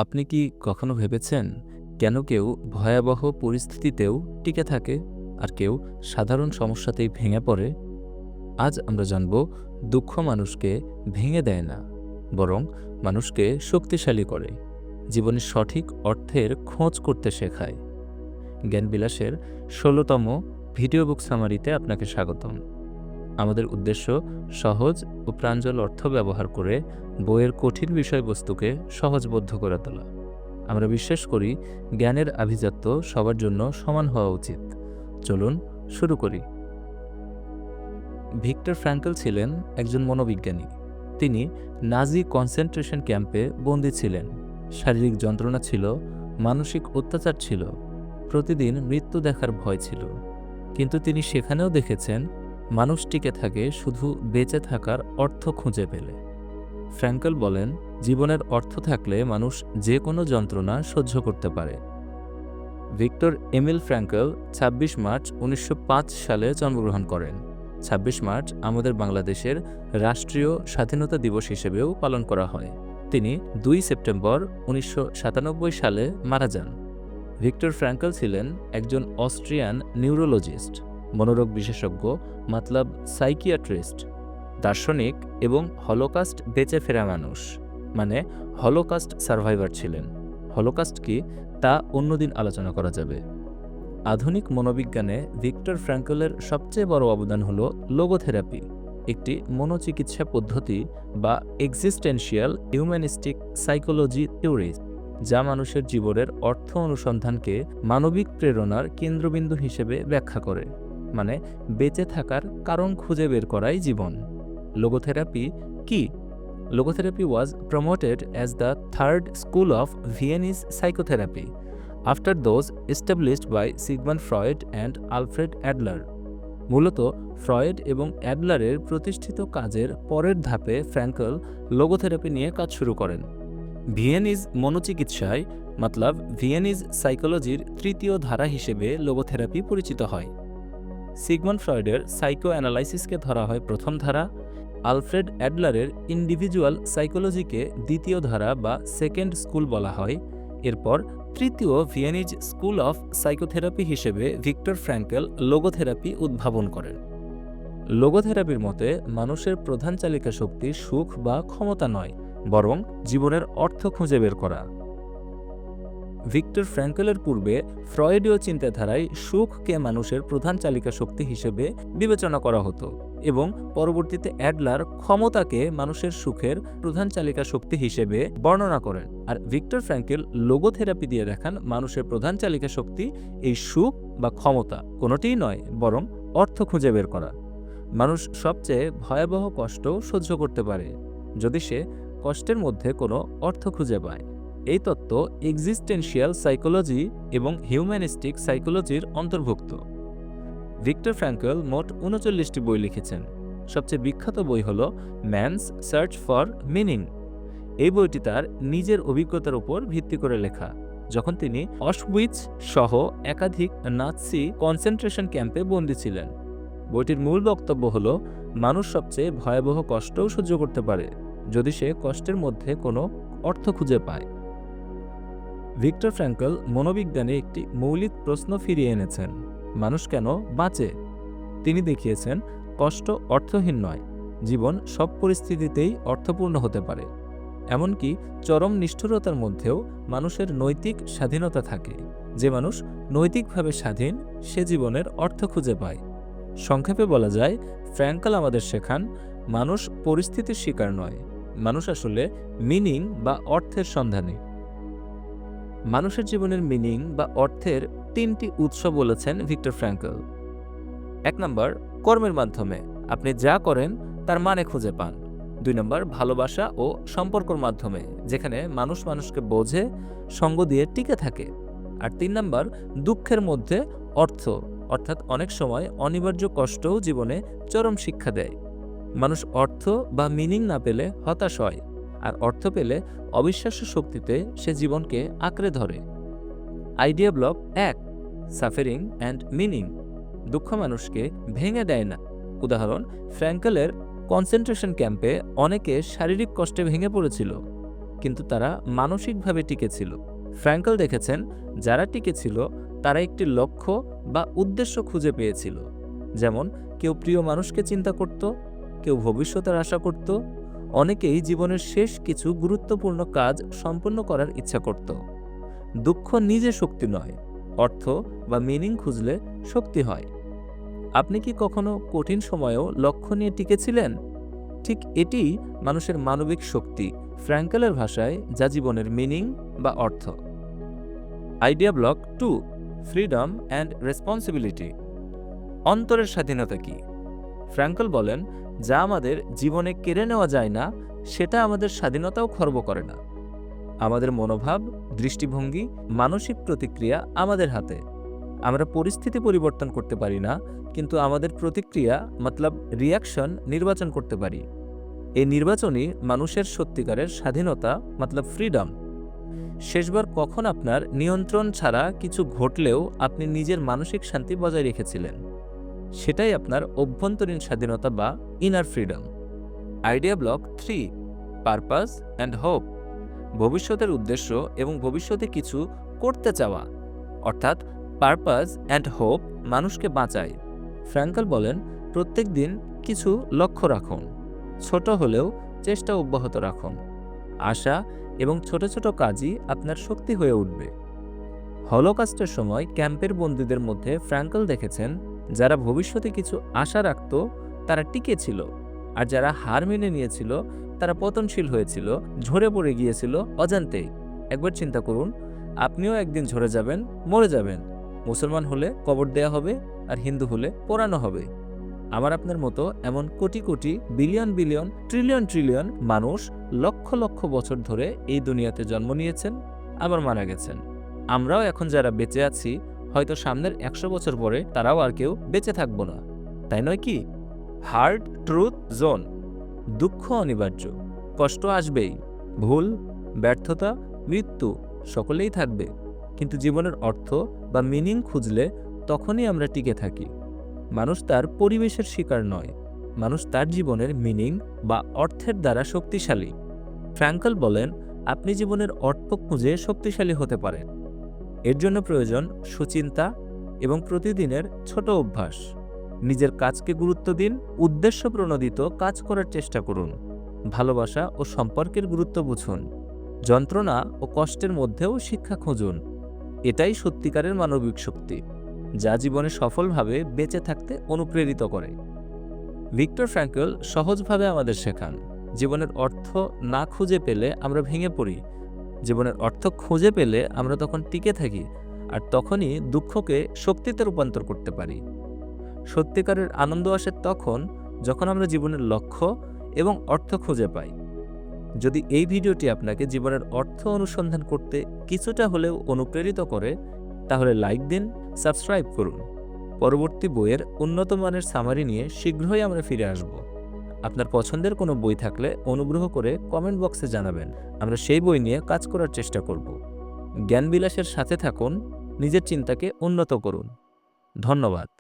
আপনি কি কখনো ভেবেছেন কেন কেউ ভয়াবহ পরিস্থিতিতেও টিকে থাকে আর কেউ সাধারণ সমস্যাতেই ভেঙে পড়ে? আজ আমরা জানব, দুঃখ মানুষকে ভেঙে দেয় না, বরং মানুষকে শক্তিশালী করে, জীবনের সঠিক অর্থের খোঁজ করতে শেখায়। জ্ঞানবিলাসের ১৬তম ভিডিও বুক সামারিতে আপনাকে স্বাগতম। আমাদের উদ্দেশ্য সহজ ও প্রাঞ্জল অর্থ ব্যবহার করে বইয়ের কঠিন বিষয়বস্তুকে সহজবোধ্য করে তোলা। আমরা বিশ্বাস করি জ্ঞানের আভিজাত্য সবার জন্য সমান হওয়া উচিত। চলুন শুরু করি। ভিক্টর ফ্র্যাঙ্কল ছিলেন একজন মনোবিজ্ঞানী। তিনি নাজি কনসেন্ট্রেশন ক্যাম্পে বন্দী ছিলেন। শারীরিক যন্ত্রণা ছিল, মানসিক অত্যাচার ছিল, প্রতিদিন মৃত্যু দেখার ভয় ছিল। কিন্তু তিনি সেখানেও দেখেছেন মানুষ টিকে থাকে শুধু বেঁচে থাকার অর্থ খুঁজে পেলে। ফ্র্যাঙ্কল বলেন, জীবনের অর্থ থাকলে মানুষ যে কোনো যন্ত্রণা সহ্য করতে পারে। ভিক্টর এমিল ফ্র্যাঙ্কল ২৬ মার্চ ১৯০৫ সালে জন্মগ্রহণ করেন। ২৬ মার্চ আমাদের বাংলাদেশের রাষ্ট্রীয় স্বাধীনতা দিবস হিসেবেও পালন করা হয়। তিনি ২ সেপ্টেম্বর ১৯৯৭ সালে মারা যান। ভিক্টর ফ্র্যাঙ্কল ছিলেন একজন অস্ট্রিয়ান নিউরোলজিস্ট, মনোরোগ বিশেষজ্ঞ, মতলব সাইকিয়াট্রিস্ট, দার্শনিক এবং হলোকাস্ট বেঁচে ফেরা মানুষ, মানে হলোকাস্ট সার্ভাইভার ছিলেন। হলোকাস্ট কি তা অন্যদিন আলোচনা করা যাবে। আধুনিক মনোবিজ্ঞানে ভিক্টর ফ্র্যাঙ্কলের সবচেয়ে বড় অবদান হল লোগোথেরাপি, একটি মনোচিকিৎসা পদ্ধতি বা এক্সিস্টেন্সিয়াল হিউম্যানিস্টিক সাইকোলজি থিওরি, যা মানুষের জীবনের অর্থ অনুসন্ধানকে মানবিক প্রেরণার কেন্দ্রবিন্দু হিসেবে ব্যাখ্যা করে, মানে বেঁচে থাকার কারণ খুঁজে বের করাই জীবন। লোগোথেরাপি কি? Logotherapy was promoted as the third school of Viennese psychotherapy, after those established by Sigmund Freud and Alfred Adler. মূলত ফ্রয়েড এবং অ্যাডলারের প্রতিষ্ঠিত কাজের পরের ধাপে ফ্র্যাঙ্কল লোগোথেরাপি নিয়ে কাজ শুরু করেন। ভিয়েনিজ মনোচিকিৎসায় মতলব ভিয়েনিজ সাইকোলজির তৃতীয় ধারা হিসেবে লোগোথেরাপি পরিচিত হয়। সিগমন্ড ফ্রয়েডের সাইকো অ্যানালাইসিসকে ধরা হয় প্রথম ধারা, আলফ্রেড অ্যাডলারের ইন্ডিভিজুয়াল সাইকোলজিকে দ্বিতীয় ধারা বা সেকেন্ড স্কুল বলা হয়। এরপর তৃতীয় ভিয়েনিজ স্কুল অফ সাইকোথেরাপি হিসেবে ভিক্টর ফ্র্যাঙ্কল লোগোথেরাপি উদ্ভাবন করেন। লোগোথেরাপির মতে মানুষের প্রধান চালিকা শক্তি সুখ বা ক্ষমতা নয়, বরং জীবনের অর্থ খুঁজে বের করা। ভিক্টর ফ্র্যাঙ্কলের পূর্বে ফ্রয়েডীয় চিন্তাধারায় সুখকে মানুষের প্রধান চালিকা শক্তি হিসেবে বিবেচনা করা হতো এবং পরবর্তীতে অ্যাডলার ক্ষমতাকে মানুষের সুখের প্রধান চালিকা শক্তি হিসেবে বর্ণনা করেন। আর ভিক্টর ফ্র্যাঙ্কল লোগোথেরাপি দিয়ে দেখান মানুষের প্রধান চালিকা শক্তি এই সুখ বা ক্ষমতা কোনোটিই নয়, বরং অর্থ খুঁজে বের করা। মানুষ সবচেয়ে ভয়াবহ কষ্ট সহ্য করতে পারে যদি সে কষ্টের মধ্যে কোনো অর্থ খুঁজে পায়। এই তত্ত্ব এক্সিস্টেন্সিয়াল সাইকোলজি এবং হিউম্যানিস্টিক সাইকোলজির অন্তর্ভুক্ত। ভিক্টর ফ্র্যাঙ্কল মোট ৩৯টি বই লিখেছেন। সবচেয়ে বিখ্যাত বই হল ম্যানস সার্চ ফর মিনিং। এই বইটি তার নিজের অভিজ্ঞতার উপর ভিত্তি করে লেখা, যখন তিনি অশউইটজ সহ একাধিক নাৎসি কনসেন্ট্রেশন ক্যাম্পে বন্দী ছিলেন। বইটির মূল বক্তব্য হল, মানুষ সবচেয়ে ভয়াবহ কষ্টও সহ্য করতে পারে যদি সে কষ্টের মধ্যে কোনো অর্থ খুঁজে পায়। ভিক্টর ফ্র্যাঙ্কল মনোবিজ্ঞানে একটি মৌলিক প্রশ্ন ফিরিয়ে এনেছেন, মানুষ কেন বাঁচে? তিনি দেখিয়েছেন কষ্ট অর্থহীন নয়, জীবন সব পরিস্থিতিতেই অর্থপূর্ণ হতে পারে। এমনকি চরম নিষ্ঠুরতার মধ্যেও মানুষের নৈতিক স্বাধীনতা থাকে। যে মানুষ নৈতিকভাবে স্বাধীন সে জীবনের অর্থ খুঁজে পায়। সংক্ষেপে বলা যায়, ফ্র্যাঙ্কল আমাদের শেখান মানুষ পরিস্থিতির শিকার নয়, মানুষ আসলে মিনিং বা অর্থের সন্ধানে। মানুষের জীবনের মিনিং বা অর্থের ৩টি উৎস বলেছেন ভিক্টর ফ্র্যাঙ্কল। ১ নম্বর, কর্মের মাধ্যমে আপনি যা করেন তার মানে খুঁজে পান। ২ নম্বর, ভালোবাসা ও সম্পর্কের মাধ্যমে, যেখানে মানুষ মানুষকে বোঝে, সঙ্গ দিয়ে টিকে থাকে। আর ৩ নম্বর, দুঃখের মধ্যে অর্থ, অর্থাৎ অনেক সময় অনিবার্য কষ্টও জীবনে চরম শিক্ষা দেয়। মানুষ অর্থ বা মিনিং না পেলে হতাশ হয়, আর অর্থ পেলে অবিশ্বাস্য শক্তিতে সে জীবনকে আঁকড়ে ধরে। Idea block ১, suffering and meaning. দুঃখ মানুষকে ভেঙে দেয় না। উদাহরণ, ফ্র্যাঙ্কলের কনসেন্ট্রেশন ক্যাম্পে অনেকে শারীরিক কষ্টে ভেঙে পড়েছিল, কিন্তু তারা মানসিকভাবে টিকে ছিল। ফ্র্যাঙ্কল দেখেছেন যারা টিকে ছিল তারা একটি লক্ষ্য বা উদ্দেশ্য খুঁজে পেয়েছিল। যেমন কেউ প্রিয় মানুষকে চিন্তা করত, কেউ ভবিষ্যতের আশা করত, অনেকেই জীবনের শেষ কিছু গুরুত্বপূর্ণ কাজ সম্পন্ন করার ইচ্ছা করত। দুঃখ নিজে শক্তি নয়, অর্থ বা মিনিং খুঁজলে শক্তি হয়। আপনি কি কখনো কঠিন সময়েও লক্ষ্য নিয়ে টিকেছিলেন? ঠিক এটিই মানুষের মানবিক শক্তি, ফ্র্যাঙ্কেলের ভাষায়, যা জীবনের মিনিং বা অর্থ। Idea block 2, freedom and responsibility. অন্তরের স্বাধীনতা কি? ফ্র্যাঙ্কল বলেন, যা আমাদের জীবনে কেড়ে নেওয়া যায় না সেটা আমাদের স্বাধীনতাও খর্ব করে না। আমাদের মনোভাব, দৃষ্টিভঙ্গি, মানসিক প্রতিক্রিয়া আমাদের হাতে। আমরা পরিস্থিতি পরিবর্তন করতে পারি না, কিন্তু আমাদের প্রতিক্রিয়া মতলব রিয়াকশন নির্বাচন করতে পারি। এই নির্বাচনই মানুষের সত্যিকারের স্বাধীনতা মতলব ফ্রিডম। শেষবার কখন আপনার নিয়ন্ত্রণ ছাড়া কিছু ঘটলেও আপনি নিজের মানসিক শান্তি বজায় রেখেছিলেন? সেটাই আপনার অভ্যন্তরীণ স্বাধীনতা বা inner freedom. Idea block 3, purpose and hope. ভবিষ্যতের উদ্দেশ্য এবং ভবিষ্যতে কিছু করতে চাওয়া, অর্থাৎ পারপাস অ্যান্ড হোপ মানুষকে বাঁচায়। ফ্র্যাঙ্কল বলেন, প্রত্যেক দিন কিছু লক্ষ্য রাখুন, ছোট হলেও চেষ্টা অব্যাহত রাখুন। আশা এবং ছোট ছোট কাজই আপনার শক্তি হয়ে উঠবে। হলোকাস্টের সময় ক্যাম্পের বন্দীদের মধ্যে ফ্র্যাঙ্কল দেখেছেন যারা ভবিষ্যতে কিছু আশা রাখত তারা টিকে ছিল, আর যারা হার মেনে নিয়েছিল তারা পতনশীল হয়েছিল, ঝরে পড়ে গিয়েছিল অজান্তেই। একবার চিন্তা করুন, আপনিও একদিন ঝরে যাবেন, মরে যাবেন। মুসলমান হলে কবর দেয়া হবে, আর হিন্দু হলে পোড়ানো হবে। আমার আপনার মতো এমন crore crore, billion billion, trillion trillion মানুষ লক্ষ লক্ষ বছর ধরে এই দুনিয়াতে জন্ম নিয়েছেন, আবার মারা গেছেন। আমরাও এখন যারা বেঁচে আছি, হয়তো সামনের 100 বছর পরে তারাও আর কেউ বেঁচে থাকবো না, তাই নয় কি? Hard truth zone. দুঃখ অনিবার্য, কষ্ট আসবেই, ভুল, ব্যর্থতা, মৃত্যু সকলেই থাকবে, কিন্তু জীবনের অর্থ বা মিনিং খুঁজলে তখনই আমরা টিকে থাকি। মানুষ তার পরিবেশের শিকার নয়, মানুষ তার জীবনের মিনিং বা অর্থের দ্বারা শক্তিশালী। ফ্র্যাঙ্কল বলেন, আপনি জীবনের অর্থ খুঁজে শক্তিশালী হতে পারেন। এর জন্য প্রয়োজন সুচিন্তা এবং প্রতিদিনের ছোট অভ্যাস। নিজের কাজকে গুরুত্ব দিন, উদ্দেশ্য প্রণোদিত কাজ করার চেষ্টা করুন। ভালোবাসা ও সম্পর্কের গুরুত্ব বুঝুন। যন্ত্রণা ও কষ্টের মধ্যেও শিক্ষা খুঁজুন। এটাই সত্যিকারের মানবিক শক্তি, যা জীবনে সফলভাবে বেঁচে থাকতে অনুপ্রেরিত করে। ভিক্টর ফ্র্যাঙ্কল সহজভাবে আমাদের শেখান, জীবনের অর্থ না খুঁজে পেলে আমরা ভেঙে পড়ি, জীবনের অর্থ খুঁজে পেলে আমরা তখন টিকে থাকি, আর তখনই দুঃখকে শক্তিতে রূপান্তর করতে পারি। সত্যিকারের আনন্দ আসে তখন যখন আমরা জীবনের লক্ষ্য এবং অর্থ খুঁজে পাই। যদি এই ভিডিওটি আপনাকে জীবনের অর্থ অনুসন্ধান করতে কিছুটা হলেও অনুপ্রেরিত করে, তাহলে লাইক দিন, সাবস্ক্রাইব করুন। পরবর্তী বইয়ের উন্নত মানের সামারি নিয়ে শীঘ্রই আমরা ফিরে আসব। আপনার পছন্দের কোনো বই থাকলে অনুগ্রহ করে কমেন্ট বক্সে জানাবেন, আমরা সেই বই নিয়ে কাজ করার চেষ্টা করব। জ্ঞানবিলাসের সাথে থাকুন, নিজের চিন্তাকে উন্নত করুন। ধন্যবাদ।